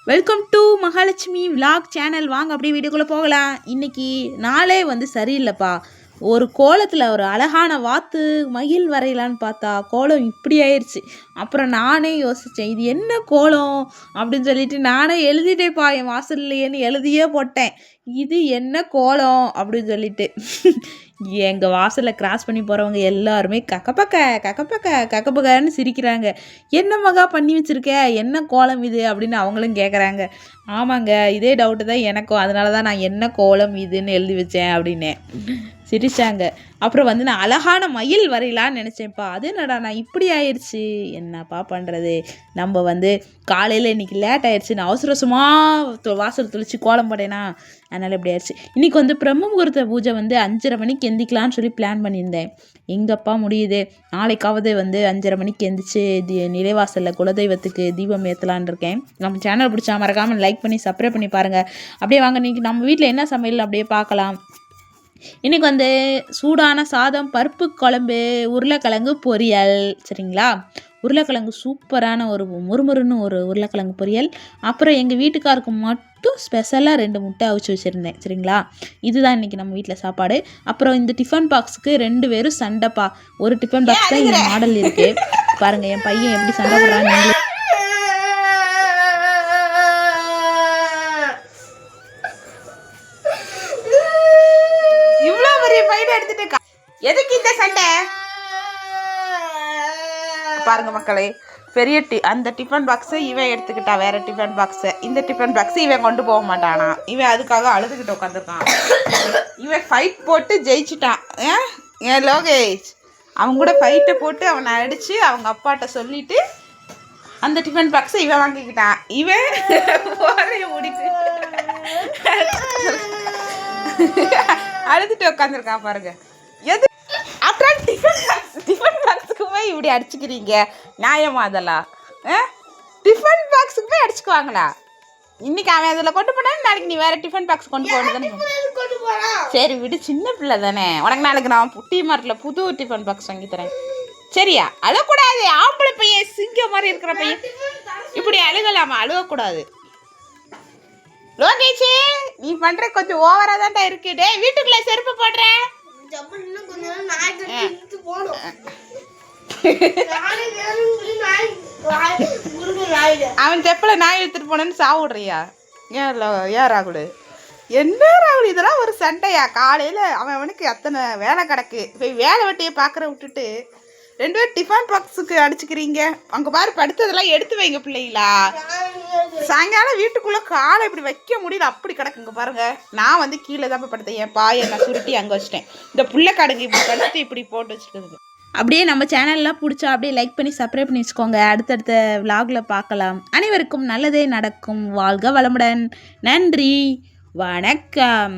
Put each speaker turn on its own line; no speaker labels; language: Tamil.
Welcome to Mahalakshmi vlog channel. வாங்க அப்படியே வீடியோக்குள்ளே போகலாம். இன்றைக்கி நாளே சரியில்லைப்பா. ஒரு கோலத்தில் ஒரு அழகான வாத்து மயில் வரையலான்னு பார்த்தா கோலம் இப்படி ஆயிடுச்சு. அப்புறம் நானே யோசித்தேன், இது என்ன கோலம் அப்படின்னு சொல்லிட்டு நானே எழுதிட்டேப்பா. என் வாசல்லையேன்னு எழுதியே போட்டேன், இது என்ன கோலம் அப்படின்னு சொல்லிட்டு. எங்கள் வாசலில் கிராஸ் பண்ணி போகிறவங்க எல்லாருமே கக்கப்பக்கன்னு சிரிக்கிறாங்க. என்ன மகா பண்ணி வச்சுருக்க, என்ன கோலம் இது அப்படின்னு அவங்களும் கேட்குறாங்க. ஆமாங்க, இதே டவுட்டு தான் எனக்கும். அதனால தான் நான் என்ன கோலம் இதுன்னு எழுதி வச்சேன் அப்படின்னேன். சிரிச்சாங்க. அப்புறம் நான் அழகான மயில் வரையலான்னு நினச்சேன்ப்பா. அது என்னடா நான் இப்படி ஆயிடுச்சு, என்னப்பா பண்ணுறது. நம்ம காலையில் இன்றைக்கி லேட் ஆயிடுச்சு, நான் அவசரமாக வாசல் தெளித்து கோலம் போட்டேனா, அதனால் இப்படி ஆயிடுச்சு. இன்றைக்கி பிரம்ம முகூர்த்த பூஜை 5:30 மணிக்கு எந்திக்கலான்னு சொல்லி பிளான் பண்ணியிருந்தேன். எங்கப்பா முடியுது. நாளைக்காவது 5:30 மணிக்கு எந்திரிச்சு நிலைவாசலில் குலதெய்வத்துக்கு தீபம் ஏற்றலான் இருக்கேன். நம்ம சேனல் பிடிச்சா மறக்காமல் லைக் பண்ணி சப்ஸ்கிரைப் பண்ணி பாருங்கள். அப்படியே வாங்க இன்றைக்கி நம்ம வீட்டில் என்ன சமையல் அப்படியே பார்க்கலாம். இன்றைக்கி சூடான சாதம், பருப்பு குழம்பு, உருளைக்கிழங்கு பொரியல். சரிங்களா, உருளைக்கிழங்கு சூப்பரான ஒரு முறுமுறுன்னு ஒரு உருளைக்கிழங்கு பொரியல். அப்புறம் எங்கள் வீட்டுக்காருக்கு மட்டும் ஸ்பெஷலாக 2 முட்டை அவிச்சு வச்சுருந்தேன். சரிங்களா, இதுதான் இன்றைக்கி நம்ம வீட்டில் சாப்பாடு. அப்புறம் இந்த டிஃபன் பாக்ஸுக்கு 2 பேரும் சண்டைப்பா. ஒரு டிஃபன் பாக்ஸ் தான் இந்த மாடல் இருக்குது பாருங்கள். என் பையன் எப்படி சண்டை போடுறான்னு எதுக்கு இந்த சண்டை பாருங்க மக்களே. பெரிய அந்த டிஃபன் பாக்ஸை இவன் எடுத்துக்கிட்டா, வேற டிஃபன் பாக்ஸை. இந்த டிஃபன் பாக்ஸை இவன் கொண்டு போக மாட்டானா. இவன் அதுக்காக அழுதுகிட்டு உட்காந்துருக்கான். இவன் ஃபைட் போட்டு ஜெயிச்சிட்டான். ஏன் லோகேஷ், அவன் கூட ஃபைட்டை போட்டு அவனை அடித்து அவங்க அப்பாட்ட சொல்லிட்டு அந்த டிஃபன் பாக்ஸை இவன் வாங்கிக்கிட்டான். இவன் போறைய முடிச்சு அழுதுட்டு உட்காந்துருக்கான் பாருங்க. எது அப்புறம் டிஃபன் பாக்ஸுக்கு போய் இப்படி அடிச்சுக்கிறீங்க, நியாயமா அதெல்லாம்? டிஃபன் பாக்ஸுக்கு போய் அடிச்சுக்குவாங்களா? இன்னைக்கு அவன் அதில் கொண்டு போனாலும் நாளைக்கு நீ வேற டிஃபன் பாக்ஸ் கொண்டு போனதானே. சரி விடு, சின்ன பிள்ளை தானே. உனக்கு நாளைக்கு நான் புட்டி மார்ட்டில் புது டிஃபன் பாக்ஸ் வாங்கி தரேன். சரியா? அழக்கூடாது. ஆம்பளை பையன் சிங்கம் மாதிரி இருக்கிற பையன் இப்படி அழுகலாமா? அழுகக்கூடாது. லோகேஷே, நீ பண்ற கொஞ்சம் ஓவரா தான்டா இருக்கு. டே, வீட்டுக்குள்ள செருப்பு போடுற. அவன் செப்பல நாய் எடுத்துட்டு போனேன்னு சாவுடுறியா? ஏன் ராகுல், என்ன ராகுல் இதெல்லாம் ஒரு சண்டையா? காலையில் அவனுக்கு அத்தனை வேலை கிடக்கு. போய் வேலை வெட்டியை பார்க்குற விட்டுட்டு 2 பேர் டிஃபன் பாக்ஸுக்கு அடிச்சுக்கிறீங்க. அங்கே பாரு, படுத்ததெல்லாம் எடுத்து வைங்க பிள்ளைங்களா. சாயங்காலம் வீட்டுக்குள்ளே காலை இப்படி வைக்க முடியல, அப்படி கிடக்குங்க பாருங்க. நான் கீழே தான் போய் படுத்தேன். என் பாயை நான் சுருட்டி அங்கே வச்சுட்டேன். இந்த புள்ள கடுகு இப்படி படுத்து இப்படி போட்டு வச்சுக்கிறது. அப்படியே நம்ம சேனல்லாம் பிடிச்சா அப்படியே லைக் பண்ணி சப்ஸ்கிரைப் பண்ணி வச்சுக்கோங்க. அடுத்தடுத்த விலாகில் பார்க்கலாம். அனைவருக்கும் நல்லதே நடக்கும். வாழ்க வளமுடன். நன்றி, வணக்கம்.